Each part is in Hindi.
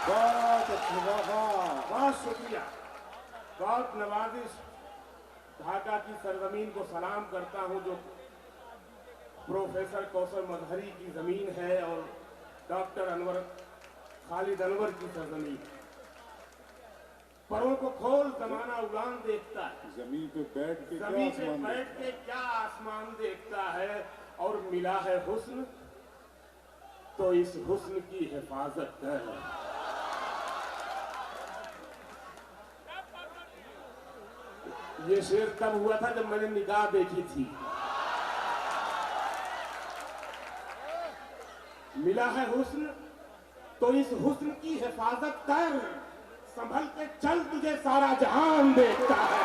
बहुत अच्छा, बहुत शुक्रिया, बहुत नवाजिश। ढाका की सरजमीन को सलाम करता हूं जो प्रोफेसर कौसर मजहरी की जमीन है और डॉक्टर खालिद अनवर की सरजमीन। परों को खोल जमाना उड़ान देखता है, जमीन पे बैठ के क्या आसमान देखता है। और मिला है हुस्न तो इस हुस्न की हिफाजत कर। ये शेर तब हुआ था जब मैंने निगाह देखी थी। मिला है हुस्न तो इस हुस्न की हिफाजत कर, संभल के चल तुझे सारा जहान देखता है।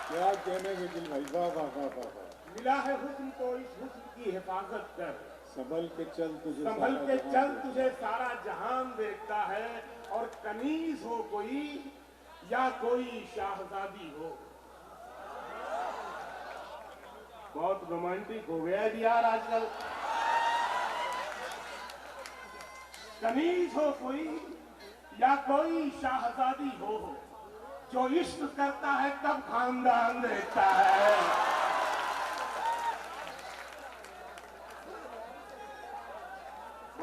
क्या कहने में दिल भाई, वाह वाह वाह वाह। मिला है हुस्न तो इस हुस्न की हिफाजत कर, संभल के चल तुझे सारा जहान देखता है। और कनीज हो कोई या कोई शाहजादी हो। बहुत रोमांटिक हो गया यार आजकल। कनीज हो कोई या कोई शाहजादी हो, जो इश्क करता है तब खानदान देखता है।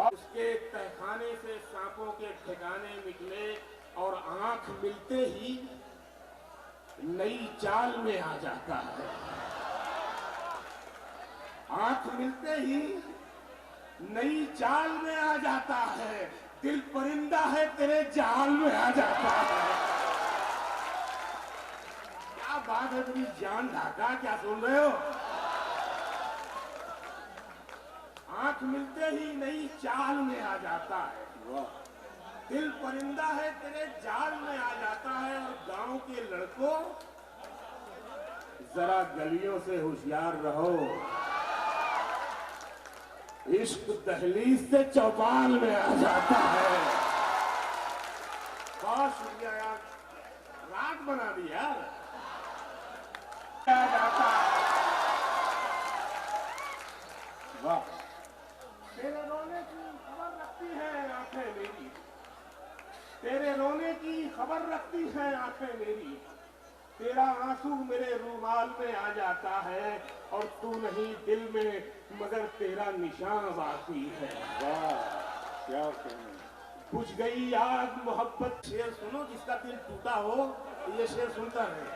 उसके तहखाने से सांपों के ठिकाने निकले और आंख मिलते ही नई चाल में आ जाता है। आंख मिलते ही नई चाल में आ जाता है। दिल परिंदा है तेरे जाल में आ जाता है। क्या बात है तुम्हारी जान ढाका, क्या सुन रहे हो? आंख मिलते ही नई चाल में आ जाता है। दिल परिंदा है तेरे जाल में आ जाता है। और गांव के लड़कों जरा गलियों से होशियार रहो, इश्क दहलीज से चौपाल में आ जाता है। बहुत शुक्रिया यार, रात बना दी यार। आ जाता है। वाह, तेरे रोने की खबर रखती है आंखें मेरी, तेरे रोने की खबर रखती है आंखें मेरी। तेरा आंसू मेरे रूमाल में आ जाता है और तू नहीं दिल में, मगर तेरा निशान बाकी है। वाह, क्या कहने। बुझ गई आग मोहब्बत। शेर सुनो, जिसका दिल टूटा हो ये शेर सुनता है।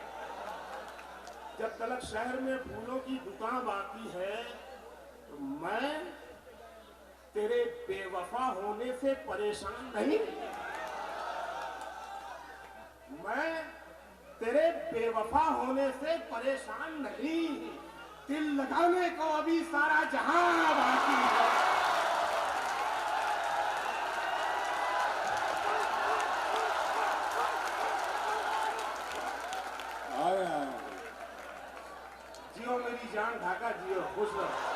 जब तलक शहर में फूलों की दुकान बाकी है, तो मैं तेरे बेवफा होने से परेशान नहीं। मैं तेरे बेवफा होने से परेशान नहीं। दिल लगाने को अभी सारा जहां बाकी है। आया जियो मेरी जान ढाका, जियो, खुश रहो।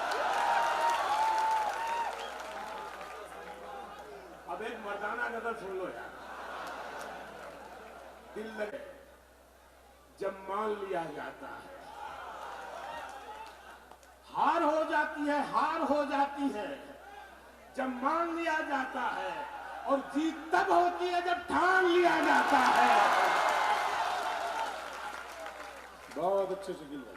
अब एक मर्दाना गजल सुन लो यार। दिल लगे जब मान लिया जाता है, हार हो जाती है, हार हो जाती है जब मान लिया जाता है। और जीत तब होती है जब ठान लिया जाता है। बहुत अच्छे से गिल भाई।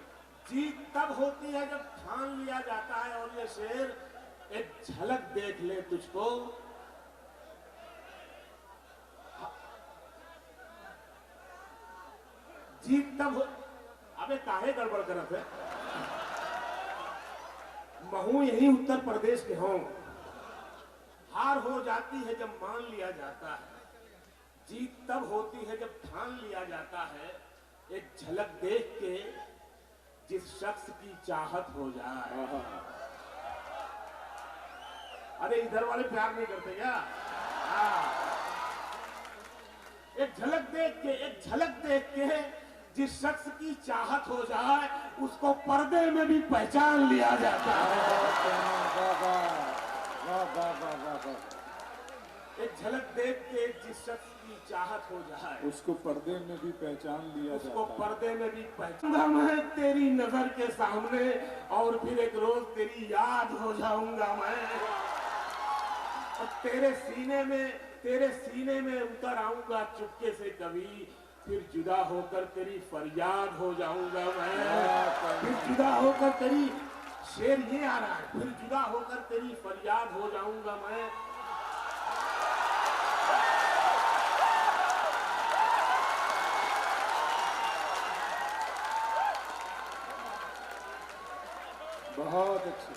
जीत तब होती है जब ठान लिया जाता है। और ये शेर एक झलक देख ले तुझको, जीत तब हो। अबे काहे गड़बड़ करत है? महू यही उत्तर प्रदेश के हों। हार हो जाती है जब मान लिया जाता है, जीत तब होती है जब ठान लिया जाता है। एक झलक देख के जिस शख्स की चाहत हो जाए। अरे इधर वाले प्यार नहीं करते क्या? एक झलक देख के, एक झलक देख के जिस शख्स की चाहत हो जाए, उसको पर्दे में भी पहचान लिया जाता है। एक झलक देख के जिस शख्स की चाहत हो जाए, उसको पर्दे में भी पहचान लिया जाता है। उसको पर्दे में भी पहचानूंगा मैं तेरी नजर के सामने, और फिर एक रोज तेरी याद हो जाऊंगा मैं। तेरे सीने में उतर आऊंगा चुपके से कभी, फिर जुदा होकर तेरी फरियाद हो जाऊंगा मैं। फिर जुदा होकर तेरी, शेर ये आ रहा है, फिर जुदा होकर तेरी फरियाद हो जाऊंगा मैं। बहुत अच्छी।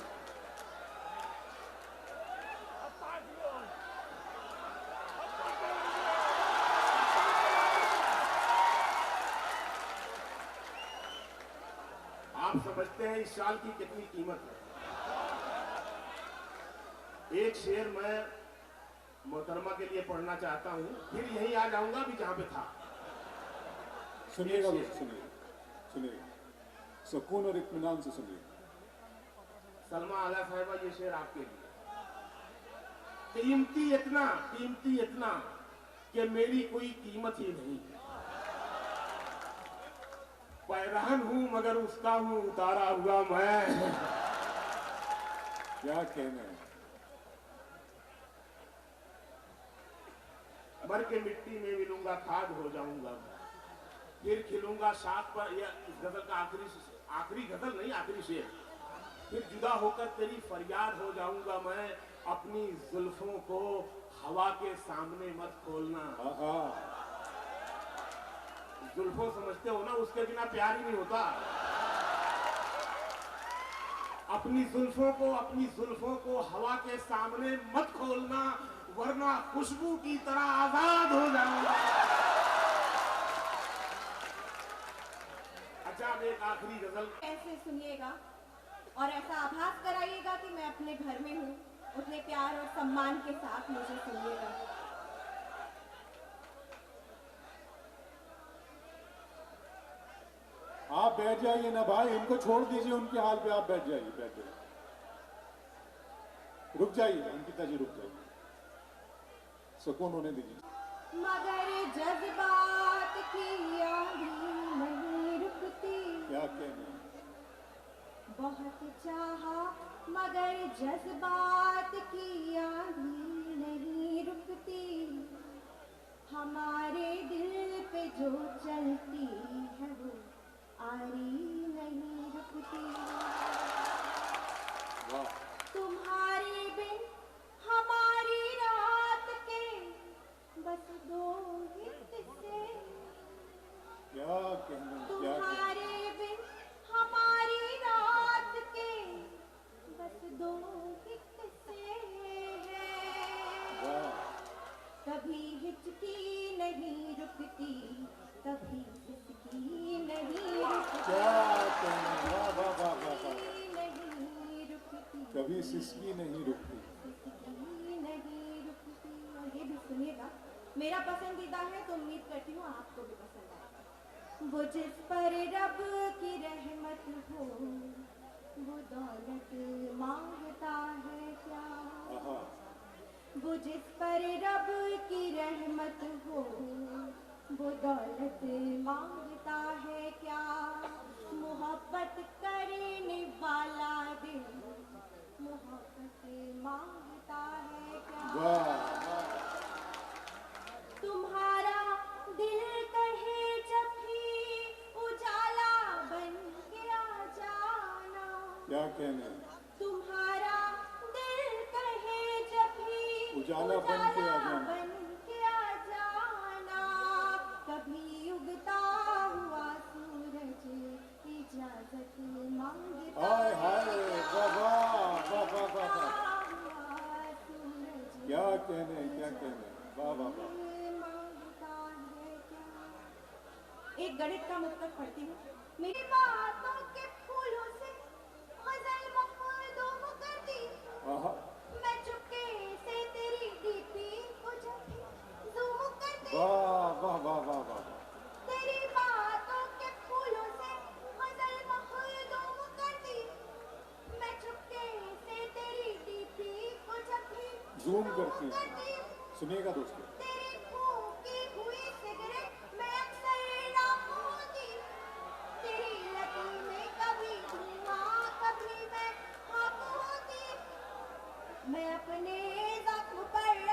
आप समझते हैं इस शाल की कितनी कीमत है? एक शेर मैं मोहतरमा के लिए पढ़ना चाहता हूं, फिर यहीं आ जाऊंगा भी जहां पे था। सुनिएगा दोस्त, सुनिए सुनिए, सुकून और इत्मीनान से सुनिए। सलमा आला साहिबा, ये शेर आपके लिए। कीमती इतना कि मेरी कोई कीमत ही नहीं। पैरहन हूं मगर उसका हूं उतारा हुआ मैं। क्या कहना है। मर के मिट्टी में मिलूंगा, खाद हो जाऊंगा, फिर खिलूंगा शाख पर। यह इस गजल का आखिरी गजल नहीं, आखिरी शेर। फिर जुदा होकर तेरी फरियाद हो जाऊंगा मैं, अपनी जुल्फों को हवा के सामने मत खोलना। जुल्फों समझते हो ना, उसके बिना प्यार ही नहीं होता। अपनी जुल्फों को हवा के सामने मत खोलना, वरना खुशबू की तरह आजाद हो जाऊंगा। अच्छा, अब एक आखिरी गजल। ऐसे सुनिएगा और ऐसा आभास कराइएगा कि मैं अपने घर में हूँ, उतने प्यार और सम्मान के साथ मुझे सुनिएगा। आप बैठ जाइए ना भाई, इनको छोड़ दीजिए उनके हाल पे, आप बैठ जाइए, बैठ जाइए, रुक जाइए, अंकिता जी रुक जाइए, सुकून होने दीजिए। मगर जज्बात की आंधी नहीं रुकती। क्या कहना है। बहुत चाहा मगर जज्बात की आंधी नहीं रुकती। हमारे दिल पे जो चलती है वो आरी नहीं रुकती। वाह। तुम्हारे बिन हमारी रात के बस दो ही किस्से। क्या कहना है, क्या कहना है। तुम्हारे बिन हमारी रात के बस दो ही किस्से हैं। वाह। कभी हिचकी नहीं रुकती, कभी हिचकी नहीं रुकती। क्या कहना है, वाह वाह वाह वाह वाह। नहीं रुकती, कभी सिसकी नहीं रुकती। हिचकी नहीं रुकती। और ये भी सुनिएगा, मेरा पसंदीदा है तो उम्मीद करती हूँ आपको भी पसंद आएगा। वो जिस पर रब की रहमत हो, वो दौलत मांगता है क्या। आहा। वो जिस पर रब की रहमत हो, वो दौलत मांगता है क्या। मोहब्बत करने वाला दिल मोहब्बत मांगता है क्या। वाह। तुम्हारा दिल कहे जब भी उजाला बन के आ जाना। क्या कहना है। तुम्हारा दिल कहे जब भी उजाला बन के आ जाना। बन के आ जाना। कभी उगता हुआ सूरज इजाजत मांगता हाय हाय, है वाह वाह वाह वाह वाह वाह। हुआ सूरज क्या कहने हैं, क्या कहने हैं, वाह वाह वाह। मांगता है क्या। एक गणित का मुक्तक पढ़ती हूँ। मेरी बातों के फूलों से गजल मखदूम करती। आहा। मैं चुपके से तेरी डीपी को जब भी ज़ूम करती। वाह वाह वाह वाह वाह। तेरी बातों के फूलों से गजल मखदूम करती। मैं चुपके से तेरी डीपी को जब भी जूम करती हैं। सुनिएगा दोस्तों। तेरी फूंकी हुई सिगरेट मैं अक्सर ना होती। तेरी लगी में कभी धुआं कभी मैं खाक होती। मैं अपने जख्म पर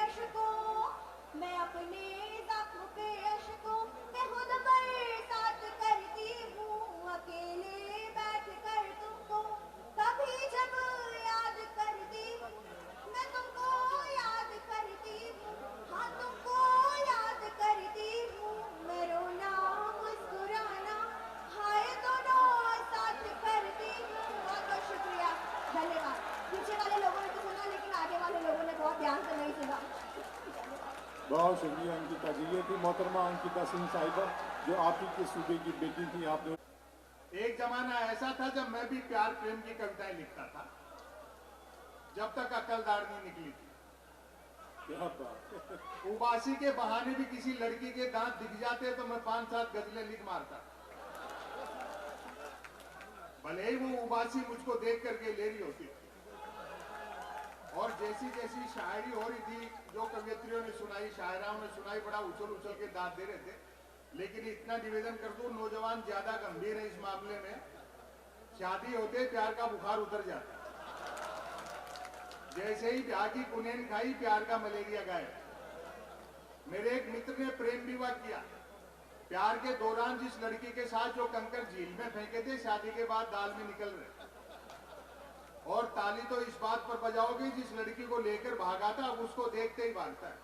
बहुत शुक्रिया अंकिता जी। ये थी मोहतरमा अंकिता सिंह साहिबा, जो आप ही के सूबे की बेटी थी। आपने एक जमाना ऐसा था जब मैं भी प्यार प्रेम की कविताएं लिखता था, जब तक अकलदार नहीं निकली थी। क्या बात। उबासी के बहाने भी किसी लड़की के दांत दिख जाते तो मैं 5-7 गजलें लिख मारता, भले ही वो उबासी मुझको देख करके ले रही होती थी। और जैसी जैसी शायरी हो रही थी, जो कवियत्रियों ने सुनाई, शायराओं ने सुनाई, बड़ा उछल उछल के दांत दे रहे थे। लेकिन इतना निवेदन कर दूं, नौजवान ज्यादा गंभीर है इस मामले में। शादी होते प्यार का बुखार उतर जाता, जैसे ही ब्याह की कुनेन खाई प्यार का मलेरिया गायब। मेरे एक मित्र ने प्रेम विवाह किया। प्यार के दौरान जिस लड़की के साथ जो कंकर झील में फेंके थे, शादी के बाद दाल में निकल रहे। और ताली तो इस बात पर बजाओगे, जिस लड़की को लेकर भागा था अब उसको देखते ही भागता है।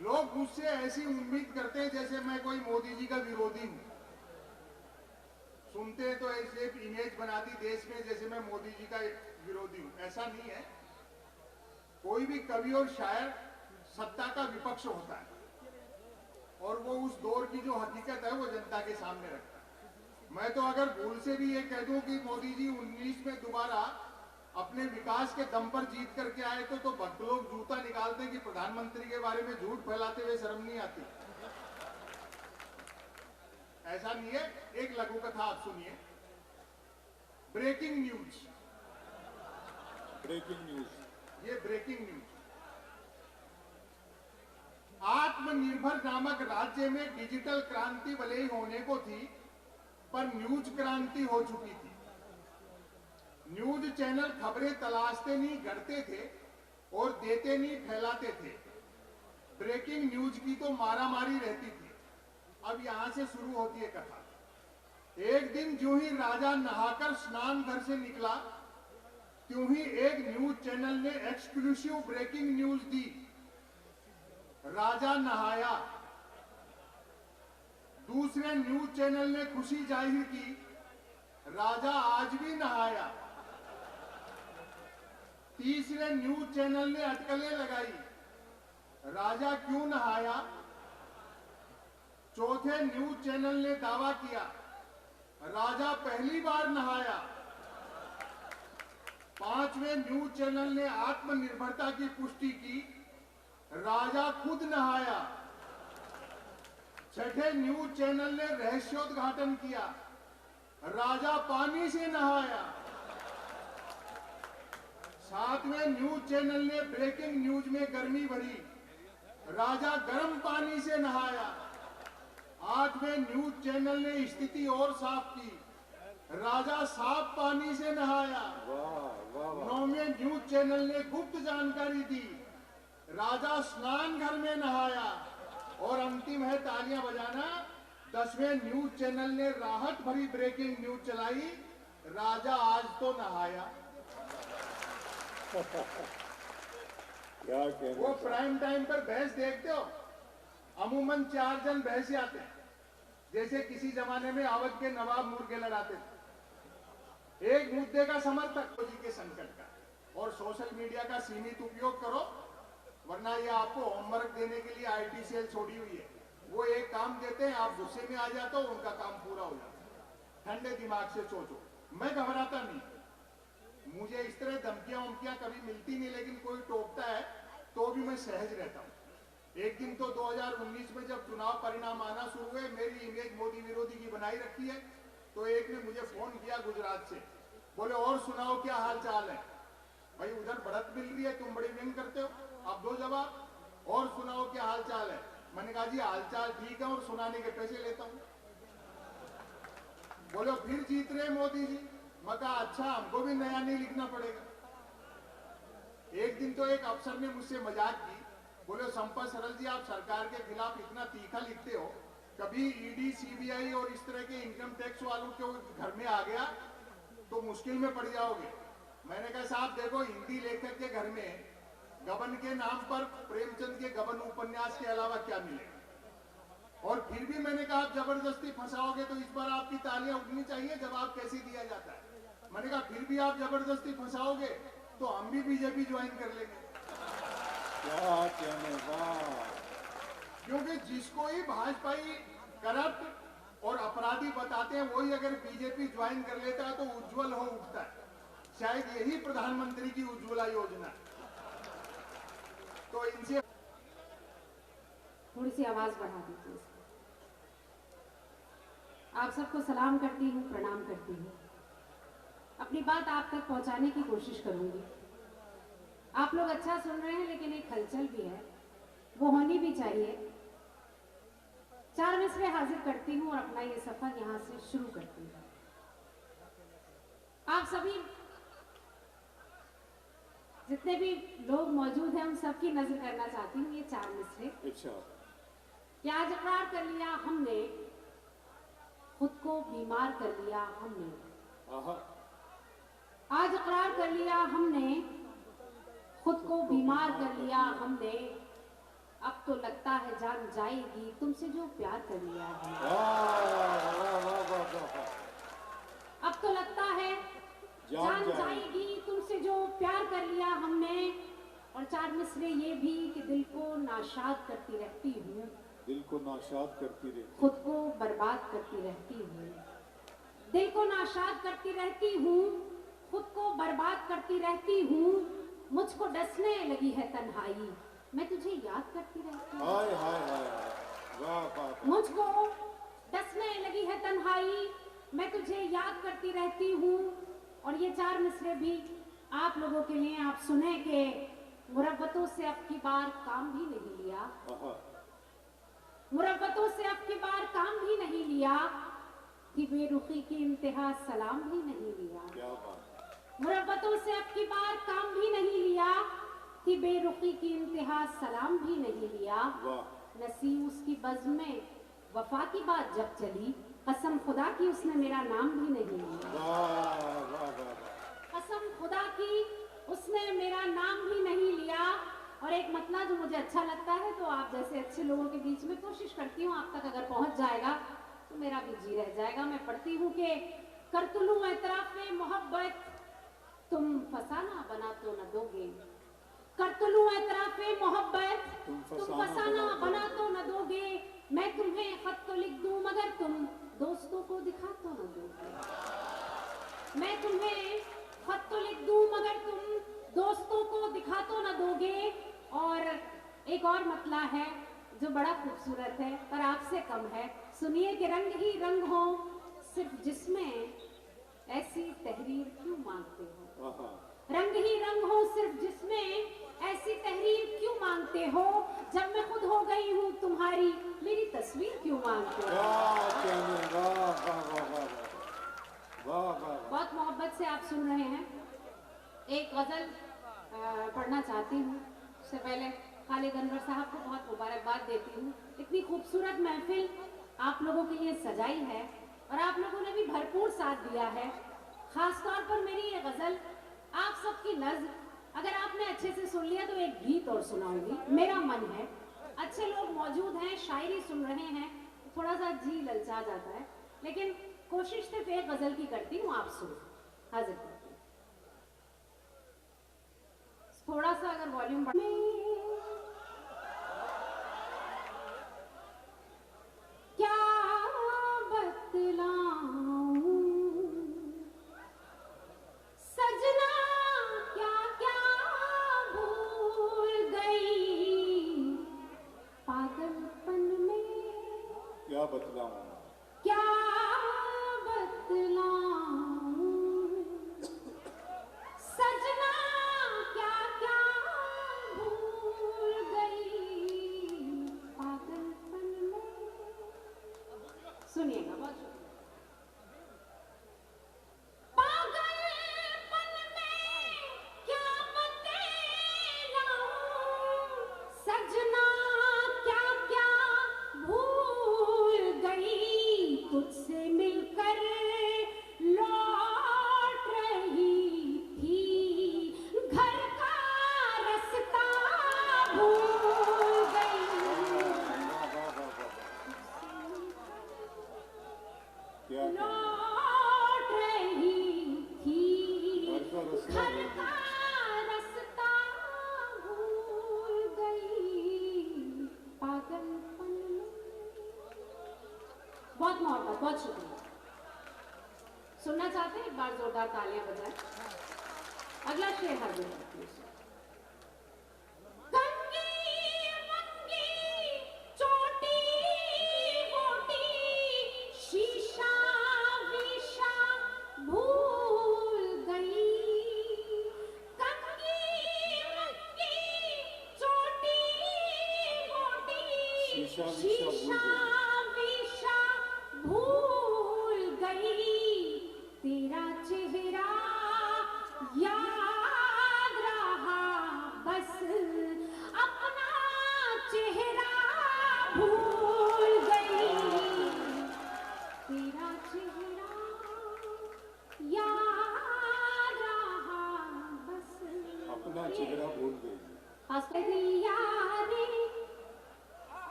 लोग मुझसे ऐसी उम्मीद करते हैं जैसे मैं कोई मोदी जी का विरोधी हूं। सुनते हैं तो ऐसे इमेज बना दी देश में जैसे मैं मोदी जी का विरोधी हूं। ऐसा नहीं है। कोई भी कवि और शायर सत्ता का विपक्ष होता है, और वो उस दौर की जो हकीकत है वो जनता के सामने रखता है। मैं तो अगर भूल से भी ये कह दूं कि मोदी जी 19 में दोबारा अपने विकास के दम पर जीत करके आए तो भक्त लोग जूता निकालते कि प्रधानमंत्री के बारे में झूठ फैलाते हुए शर्म नहीं आती। ऐसा नहीं है। एक लघु कथा आप सुनिए। Breaking news. Breaking news. ये ब्रेकिंग न्यूज। आत्मनिर्भर नामक राज्य में डिजिटल क्रांति भले ही होने को थी, पर न्यूज क्रांति हो चुकी थी। न्यूज चैनल खबरें तलाशते नहीं, गढ़ते थे, और देते नहीं, फैलाते थे। ब्रेकिंग न्यूज की तो मारामारी रहती थी। अब यहां से शुरू होती है कथा। एक दिन जो ही राजा नहाकर स्नान घर से निकला, त्यों ही एक न्यूज चैनल ने एक्सक्लूसिव ब्रेकिंग न्यूज दी। राजा नहाया। दूसरे न्यूज चैनल ने खुशी जाहिर की, राजा आज भी नहाया। तीसरे न्यूज चैनल ने अटकलें लगाई, राजा क्यों नहाया। चौथे न्यूज चैनल ने दावा किया, राजा पहली बार नहाया। पांचवें न्यूज चैनल ने आत्मनिर्भरता की पुष्टि की, राजा खुद नहाया। छठे न्यूज चैनल ने रहस्योद्घाटन किया, राजा पानी से नहाया। सातवें न्यूज चैनल ने ब्रेकिंग न्यूज में गर्मी भरी, राजा गर्म पानी से नहाया। आठवें न्यूज चैनल ने स्थिति और साफ की, राजा साफ पानी से नहाया। नौवें न्यूज चैनल ने गुप्त जानकारी दी, राजा स्नान घर में नहाया। और अंतिम है तालियां बजाना, 10वें न्यूज चैनल ने राहत भरी ब्रेकिंग न्यूज चलाई, राजा आज तो नहाया। क्या कहना। वो प्राइम टाइम पर बहस देखते हो, अमूमन 4 जन बहस आते हैं, जैसे किसी जमाने में अवध के नवाब मुर्गे लड़ाते थे। एक मुद्दे का समर्थक मोदी के संकट का, और सोशल मीडिया का सीमित उपयोग करो, वरना ये आपको होमवर्क देने के लिए आईटी सेल छोड़ी हुई है। वो एक काम देते हैं, आप गुस्से में आ जाते हो, उनका काम पूरा हो जाता है। ठंडे दिमाग से सोचो। मैं घबराता नहीं, मुझे इस तरह धमकियां उमकियां कभी मिलती नहीं, लेकिन कोई टोकता है तो भी मैं सहज रहता हूं। एक दिन तो 2019 में जब चुनाव परिणाम आना शुरू हुए, मेरी इमेज मोदी विरोधी की बनाई रखी है, तो एक ने मुझे फोन किया गुजरात से, बोले और सुनाओ क्या हाल चाल है। भाई उधर बढ़त मिल रही है, तुम बड़ी व्यंग करते हो, अब दो जवाब, और सुनाओ क्या हाल चाल है। मैंने कहा जी हाल चाल ठीक है और सुनाने के पैसे लेता हूं। बोलो फिर जीत रहे मोदी जी। मैं कहा अच्छा, हमको भी नया नहीं लिखना पड़ेगा। एक दिन तो एक अफसर ने मुझसे मजाक की, बोले संपत सरल जी आप सरकार के खिलाफ इतना तीखा लिखते हो, कभी ईडी सीबीआई और इस तरह के इनकम टैक्स वालों के घर में आ गया तो मुश्किल में पड़ जाओगे। मैंने कहा साहब देखो, हिंदी लेखक के घर में गबन के नाम पर प्रेमचंद के गबन उपन्यास के अलावा क्या मिलेगा। और फिर भी मैंने कहा आप जबरदस्ती फंसाओगे तो इस बार आपकी तालियां उठनी चाहिए, जवाब कैसे दिया जाता है। मैंने कहा फिर भी आप जबरदस्ती फंसाओगे तो हम भी बीजेपी ज्वाइन कर लेंगे। क्या कहने, वाह। क्योंकि जिसको ही भाजपाई करप्ट और अपराधी बताते हैं वही अगर बीजेपी ज्वाइन कर लेता है तो उज्जवल हो उठता है। शायद यही प्रधानमंत्री की उज्ज्वला योजना है। तो इनसे थोड़ी सी आवाज बढ़ा दीजिए इसको। आप सबको सलाम करती हूँ, प्रणाम करती हूँ। अपनी बात आप तक पहुंचाने की कोशिश करूंगी। आप लोग अच्छा सुन रहे हैं, लेकिन एक हलचल भी है, वो होनी भी चाहिए। 4 मिसरे हाजिर करती हूँ और अपना ये सफर यहां से शुरू करती हूँ। आप सभी जितने भी लोग मौजूद हैं उन सबकी नजर करना चाहती हूँ ये 4 मिसरे। अच्छा, कि आज इकरार कर लिया हमने, खुद को बीमार कर लिया हमने। आहा, आज इकरार कर लिया हमने, खुद को बीमार कर लिया हमने। अब तो लगता है जान जाएगी तुमसे जो प्यार कर लिया है। वाह वाह वाह वाह वाह। अब तो लगता है जान जाएगी तुमसे जो प्यार कर लिया हमने। और 4 मिसरे ये भी कि दिल को नाशाद करती रहती हूँ, दिल को नाशाद करती रहती, खुद को बर्बाद करती रहती हूँ। दिल को नाशाद करती रहती हूँ, खुद को बर्बाद करती रहती हूँ। मुझको डसने लगी है तन्हाई, मैं तुझे याद करती रहती हूँ। हाय हाय हाय हाय, वाह वाह। मुझको डसने लगी है तन्हाई, मैं तुझे याद करती रहती हूँ। और ये 4 मिसरे भी आप लोगों के लिए आप सुने के मुरब्बतों से अब की बार काम भी नहीं लिया। आहा, मुरब्बतों से अब की बार काम भी नहीं लिया, कि बेरुखी की इंतहा सलाम भी नहीं लिया। क्या बात। मुरब्बतों से अब की बार काम भी नहीं लिया, कि बेरुखी की इंतहा सलाम भी नहीं लिया। वाह, नसीब उसकी बज़्म में वफा की बात जब चली, कसम खुदा की उसने मेरा नाम भी नहीं लिया। वाह वाह वाह। कसम खुदा की उसने मेरा नाम भी नहीं लिया। और एक मतला जो मुझे अच्छा लगता है, तो आप जैसे अच्छे लोगों के बीच में कोशिश करती हूँ आप तक अगर पहुंच जाएगा तो मेरा भी जी रह जाएगा। मैं पढ़ती हूँ कि कर तुलू एतराफ में मोहब्बत, तुम फसाना बना तो न दोगे। कर तुलू एतराफ में मोहब्बत, तुम फसाना बना तो न दोगे। मैं तुम्हें खत तो लिख दूं मगर तुम दोस्तों को दिखा तो न दोगे। मैं तुम्हें खत तो लिख दूं मगर तुम दोस्तों को दिखा तो न दोगे। और एक और मतला है जो बड़ा खूबसूरत है पर आपसे कम है। सुनिए कि रंग ही रंग हो सिर्फ जिसमें ऐसी तहरीर क्यों मांगते हो। आहा, रंग ही रंग हो सिर्फ जिसमें ऐसी तहरीर क्यों मांगते हो। जब मैं खुद हो गई हूँ तुम्हारी, मेरी तस्वीर क्यों मांगते हो। क्या कहने, वाह वाह वाह वाह वाह वाह। बहुत मोहब्बत से आप सुन रहे हैं। एक गजल पढ़ना चाहती हूँ। उससे पहले खालिद अनवर साहब को बहुत मुबारकबाद देती हूँ। इतनी खूबसूरत महफिल आप लोगों के लिए सजाई है और आप लोगों ने भी भरपूर साथ दिया है। खास तौर पर मेरी ये गजल आप सबकी नज़्म अगर आपने अच्छे से सुन लिया तो एक गीत और सुनाऊंगी। मेरा मन है, अच्छे लोग मौजूद हैं, शायरी सुन रहे हैं, थोड़ा सा जी ललचा जाता है, लेकिन कोशिश सिर्फ एक गजल की करती हूँ। आप सुनो, हाजिर करती हूँ। थोड़ा सा अगर वॉल्यूम बढ़ क्या बतलाऊं सजना, क्या क्या भूल गई पागलपन में। क्या बतलाऊं, क्या बतलाऊं सजना, क्या क्या भूल गई पागलपन में। सुनिएगा बहुत। पागलपन में क्या बतलाऊं सजना, क्या क्या भूल गई बहुत मोहब्बत, बहुत शुक्रिया। सुनना चाहते हैं? एक बार जोरदार तालियां बजाएं। अगला शेर हाजिर है। शीशा भूल गई, तेरा चेहरा याद रहा, बस अपना चेहरा भूल गई, तेरा चेहरा याद रहा, बस अपना चेहरा भूल गई। बदरिया रे,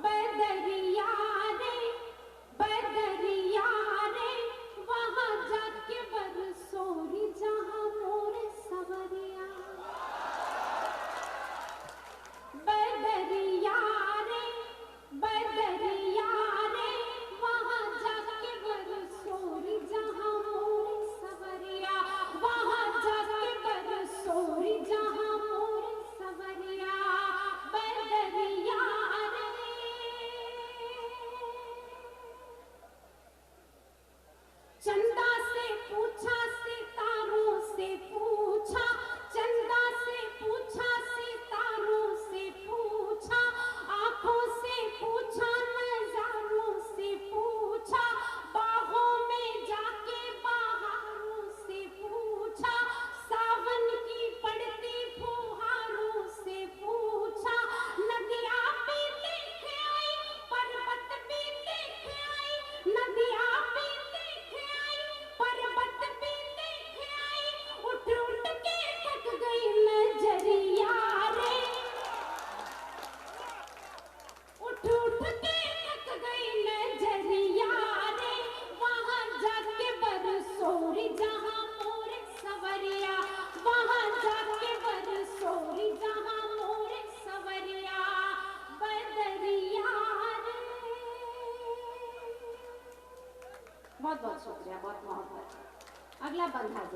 बदरिया रे, बदरिया रे, वहाँ जाके बरसोरी जहाँ मोरे सवरिया। बदरिया रे, बदरिया रे, वहाँ जाके बरसोरी जहाँ मोरे सवरिया, वहाँ जाके बरसोरी जहाँ मोरे सवरिया। बदरिया चंदा से पूछा, सितारों से पूछा, चंदा से पूछा, सितारों से पूछा, आंखों से पूछा, नजारों से पूछा, बाहों में जाके बहारों से पूछा, सावन की पड़ती फुहारों से पूछा, नदियाँ भी देख आई, पर्वत भी देख आई, नदियाँ भी पर्वत भी देख आई, उठ उठ के थक गई नजरिया रे, उठ उठ के थक गई नजरिया रे, वहाँ जाके बरसोरी जहाँ मोरे सवरिया, वहाँ जाके बरसोरी जहाँ मोरे सवरिया। बदरिया रे। बहुत बहुत शुक्रिया, बहुत मोहब्बत। अगला बंधा